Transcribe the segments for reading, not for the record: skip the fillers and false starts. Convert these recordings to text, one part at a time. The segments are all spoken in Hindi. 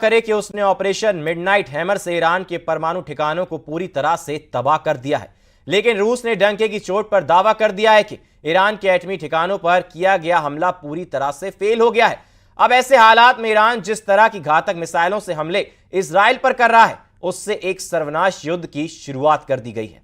करे कि उसने ऑपरेशन मिडनाइट हैमर से ईरान के परमाणु ठिकानों को पूरी तरह से तबाह कर दिया है, लेकिन रूस ने डंके की चोट पर दावा कर दिया है कि ईरान के एटमी ठिकानों पर किया गया हमला पूरी तरह से फेल हो गया है। अब ऐसे हालात में ईरान जिस तरह की घातक मिसाइलों से हमले इजराइल पर कर रहा है, उससे एक सर्वनाश युद्ध की शुरुआत कर दी गई है।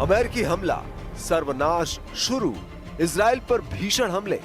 अमेरिकी हमला, सर्वनाश शुरू, इजराइल पर भीषण हमले।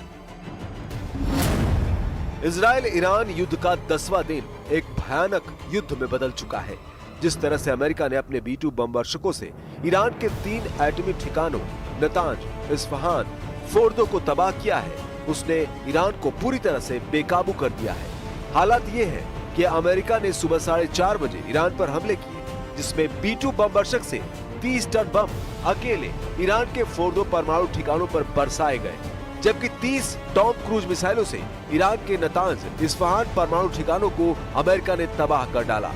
इजराइल ईरान युद्ध का 10वां दिन एक भयानक युद्ध में बदल चुका है। जिस तरह से अमेरिका ने अपने B-2 बम वर्षकों से ईरान के 3 एटमी ठिकानों नतांज, इस्फहान, फोर्दो को तबाह किया है, उसने ईरान को पूरी तरह से बेकाबू कर दिया है। हालात ये है कि अमेरिका ने सुबह 4:30 बजे ईरान पर हमले किए, जिसमें B-2 बम वर्षक से 30 टन बम अकेले ईरान के फोर्दो परमाणु ठिकानों पर बरसाए गए, जबकि 30 टॉम क्रूज मिसाइलों से ईरान के नतांज, इस्फहान परमाणु ठिकानों को अमेरिका ने तबाह कर डाला।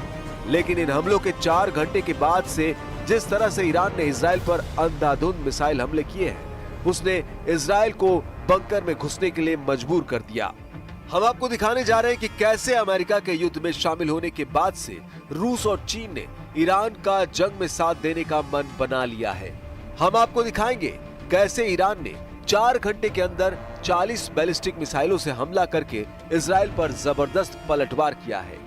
लेकिन इन हमलों के 4 घंटे के बाद से जिस तरह से ईरान ने इजराइल पर अंधाधुंध मिसाइल हमले किए हैं, उसने इजराइल को बंकर में घुसने के लिए मजबूर कर दिया। हम आपको दिखाने जा रहे हैं कि कैसे अमेरिका के युद्ध में शामिल होने के बाद से रूस और चीन ने ईरान का जंग में साथ देने का मन बना लिया है। हम आपको दिखाएंगे कैसे ईरान ने 4 घंटे के अंदर 40 बैलिस्टिक मिसाइलों से हमला करके इजराइल पर जबरदस्त पलटवार किया है।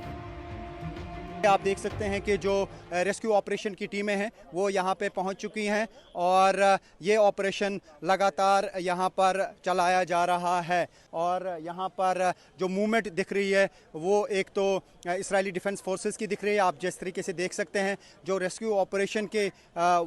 आप देख सकते हैं कि जो रेस्क्यू ऑपरेशन की टीमें हैं वो यहाँ पे पहुँच चुकी हैं और ये ऑपरेशन लगातार यहाँ पर चलाया जा रहा है। और यहाँ पर जो मूवमेंट दिख रही है वो एक तो इजरायली डिफेंस फोर्सेस की दिख रही है। आप जिस तरीके से देख सकते हैं जो रेस्क्यू ऑपरेशन के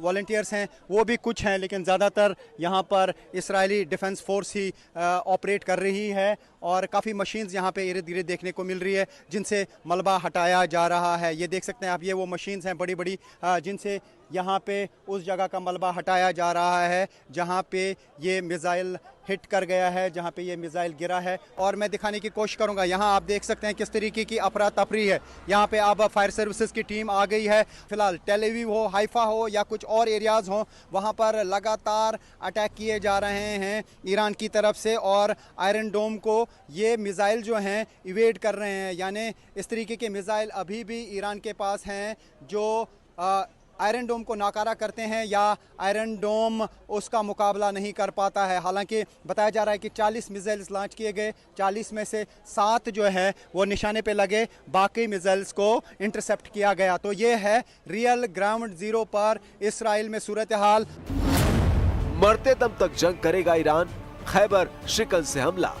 वॉलंटियर्स हैं वो भी कुछ हैं, लेकिन ज़्यादातर यहाँ पर इजरायली डिफेंस फोर्स ही ऑपरेट कर रही है। और काफ़ी मशीन्स यहाँ पे इर्द गिर्द देखने को मिल रही है जिनसे मलबा हटाया जा रहा है। ये देख सकते हैं आप, ये वो मशीन्स हैं बड़ी बड़ी जिनसे यहाँ पे उस जगह का मलबा हटाया जा रहा है जहाँ पे ये मिसाइल हिट कर गया है, जहाँ पे ये मिसाइल गिरा है। और मैं दिखाने की कोशिश करूँगा, यहाँ आप देख सकते हैं किस तरीके की अफरा तफरी है। यहाँ पे अब फायर सर्विसेज की टीम आ गई है। फिलहाल टेल अवीव हो, हाइफा हो या कुछ और एरियाज़ हों, वहाँ पर लगातार अटैक किए जा रहे हैं ईरान की तरफ से। और आयरन डोम को ये मिसाइल जो हैं इवेड कर रहे हैं, यानी इस तरीके के मिसाइल अभी भी ईरान के पास हैं जो आयरन डोम को नाकारा करते हैं या आयरन डोम उसका मुकाबला नहीं कर पाता है। हालांकि बताया जा रहा है कि 40 मिसाइल्स लॉन्च किए गए, 40 में से 7 जो है वो निशाने पे लगे, बाकी मिसाइल्स को इंटरसेप्ट किया गया। तो ये है रियल ग्राउंड जीरो पर इजराइल में सूरत हाल। मरते दम तक जंग करेगा ईरान, खैबर शिकन से हमला।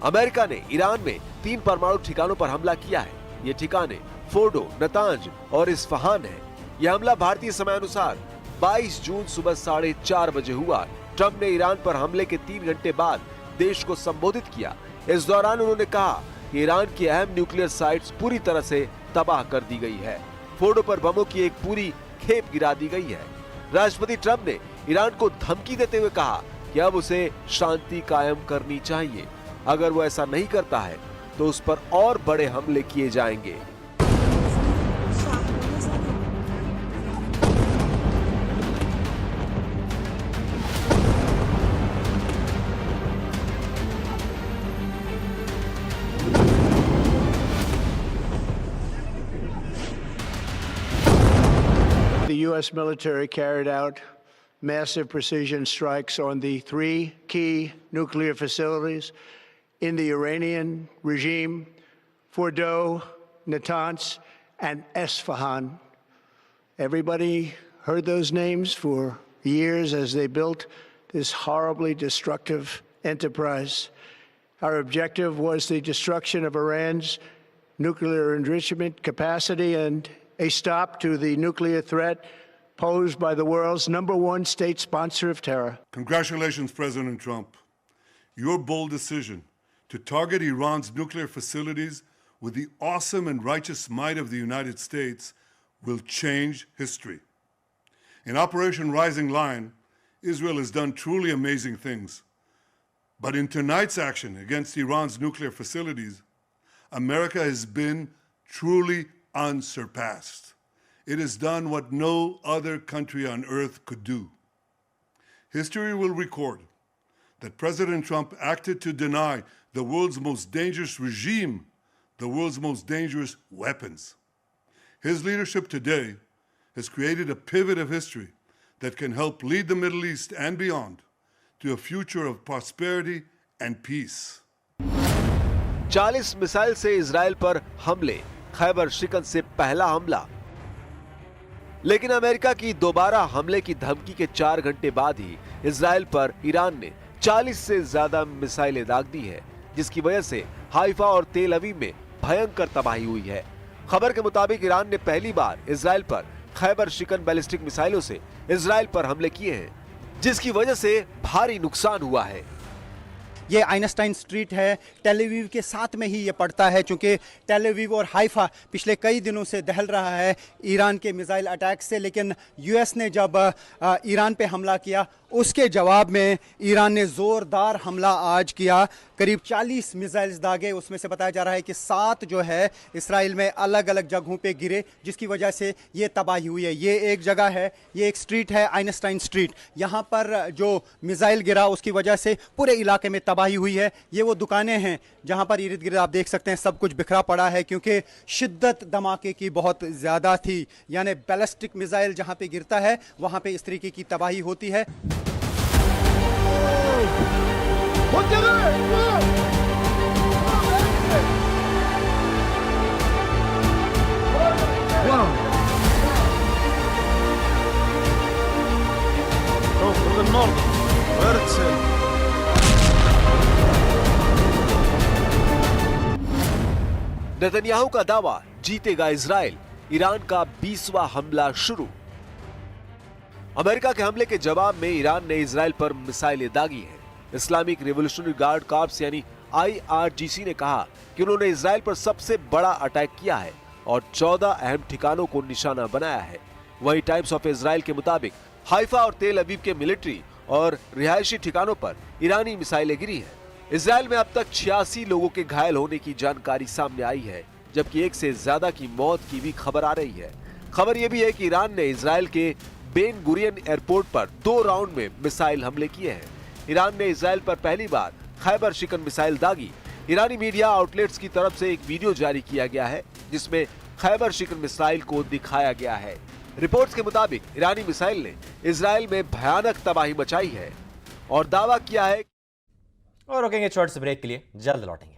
अमेरिका ने ईरान में 3 परमाणु ठिकानों पर हमला किया है। ये ठिकाने फोर्डो, नतांज और इस्फहान है। यह हमला भारतीय समय अनुसार 22 जून सुबह 4:30 बजे हुआ। ट्रंप ने ईरान पर हमले के 3 घंटे बाद देश को संबोधित किया। इस दौरान उन्होंने कहा कि ईरान की अहम न्यूक्लियर साइट्स पूरी तरह से तबाह कर दी गई है। फोर्डो पर बमों की एक पूरी खेप गिरा दी गई है। राष्ट्रपति ट्रंप ने ईरान को धमकी देते हुए कहा कि अब उसे शांति कायम करनी चाहिए। अगर वो ऐसा नहीं करता है तो उस पर और बड़े हमले किए जाएंगे। The U.S. military carried out massive precision strikes on the 3 key nuclear facilities in the Iranian regime: Fordow, Natanz, and Esfahan. Everybody heard those names for years as they built this horribly destructive enterprise. Our objective was the destruction of Iran's nuclear enrichment capacity and a stop to the nuclear threat posed by the world's #1 state sponsor of terror. Congratulations, President Trump. Your bold decision to target Iran's nuclear facilities with the awesome and righteous might of the United States will change history. In Operation Rising Lion, Israel has done truly amazing things. But in tonight's action against Iran's nuclear facilities, America has been truly unsurpassed. It has done what no other country on earth could do. History will record that President Trump acted to deny the world's most dangerous regime the world's most dangerous weapons. His leadership today has created a pivot of history that can help lead the Middle East and beyond to a future of prosperity and peace. 40 missile से इजराइल पर हमले, खैबर शिकन से पहला हमला। लेकिन अमेरिका की दोबारा हमले की धमकी के 4 घंटे बाद ही इजराइल पर ईरान ने 40 से ज्यादा मिसाइलें दाग दी है, जिसकी वजह से हाइफा और तेल अवीव में भयंकर तबाही हुई है। खबर के मुताबिक ईरान ने पहली बार इजराइल पर खैबर शिकन बैलिस्टिक मिसाइलों से इजराइल पर हमले किए हैं, जिसकी वजह से भारी नुकसान हुआ है। ये आइंस्टाइन स्ट्रीट है, टेल अवीव के साथ में ही ये पड़ता है, चूंकि टेल अवीव और हाइफा पिछले कई दिनों से दहल रहा है ईरान के मिसाइल अटैक से। लेकिन यूएस ने जब ईरान पे हमला किया, उसके जवाब में ईरान ने ज़ोरदार हमला आज किया। करीब 40 मिसाइल्स दागे, उसमें से बताया जा रहा है कि 7 जो है इसराइल में अलग अलग जगहों पे गिरे, जिसकी वजह से ये तबाही हुई है। ये एक जगह है, ये एक स्ट्रीट है आइंस्टाइन स्ट्रीट, यहाँ पर जो मिसाइल गिरा उसकी वजह से पूरे इलाके में तबाही हुई है। ये वो दुकानें हैं जहाँ पर इर्द गिर्द आप देख सकते हैं सब कुछ बिखरा पड़ा है, क्योंकि शिद्दत धमाके की बहुत ज़्यादा थी। यानी बैलिस्टिक मिसाइल जहाँ पे गिरता है वहाँ पे इस तरीके की तबाही होती है। नेतन्याहू का दावा, जीतेगा इजराइल, ईरान का 20वां हमला शुरू। अमेरिका के हमले के जवाब में ईरान ने इजराइल पर मिसाइलें दागी हैं। इस्लामिक रिवॉल्यूशनरी गार्ड कॉर्प्स यानी IRGC ने कहा कि उन्होंने इजराइल पर सबसे बड़ा अटैक किया है और 14 अहम ठिकानों को निशाना बनाया है। वहीं टाइम्स ऑफ इजराइल के मुताबिक हाइफा और तेल अवीव के मिलिट्री और रिहायशी ठिकानों पर ईरानी मिसाइलें गिरी हैं। इजराइल में अब तक 86 लोगों के घायल होने की जानकारी सामने आई है, जबकि 1 से ज्यादा की मौत की भी खबर आ रही है। खबर यह भी है कि ईरान ने इजराइल के बेन गुरियन एयरपोर्ट पर 2 राउंड में मिसाइल हमले किए हैं। ईरान ने इजराइल पर पहली बार खैबर शिकन मिसाइल दागी। ईरानी मीडिया आउटलेट्स की तरफ से एक वीडियो जारी किया गया है, जिसमें खैबर शिकन मिसाइल को दिखाया गया है। रिपोर्ट्स के मुताबिक ईरानी मिसाइल ने इजराइल में भयानक तबाही मचाई है और दावा किया है। और रुकेंगे छोटे से ब्रेक के लिए, जल्द लौटेंगे।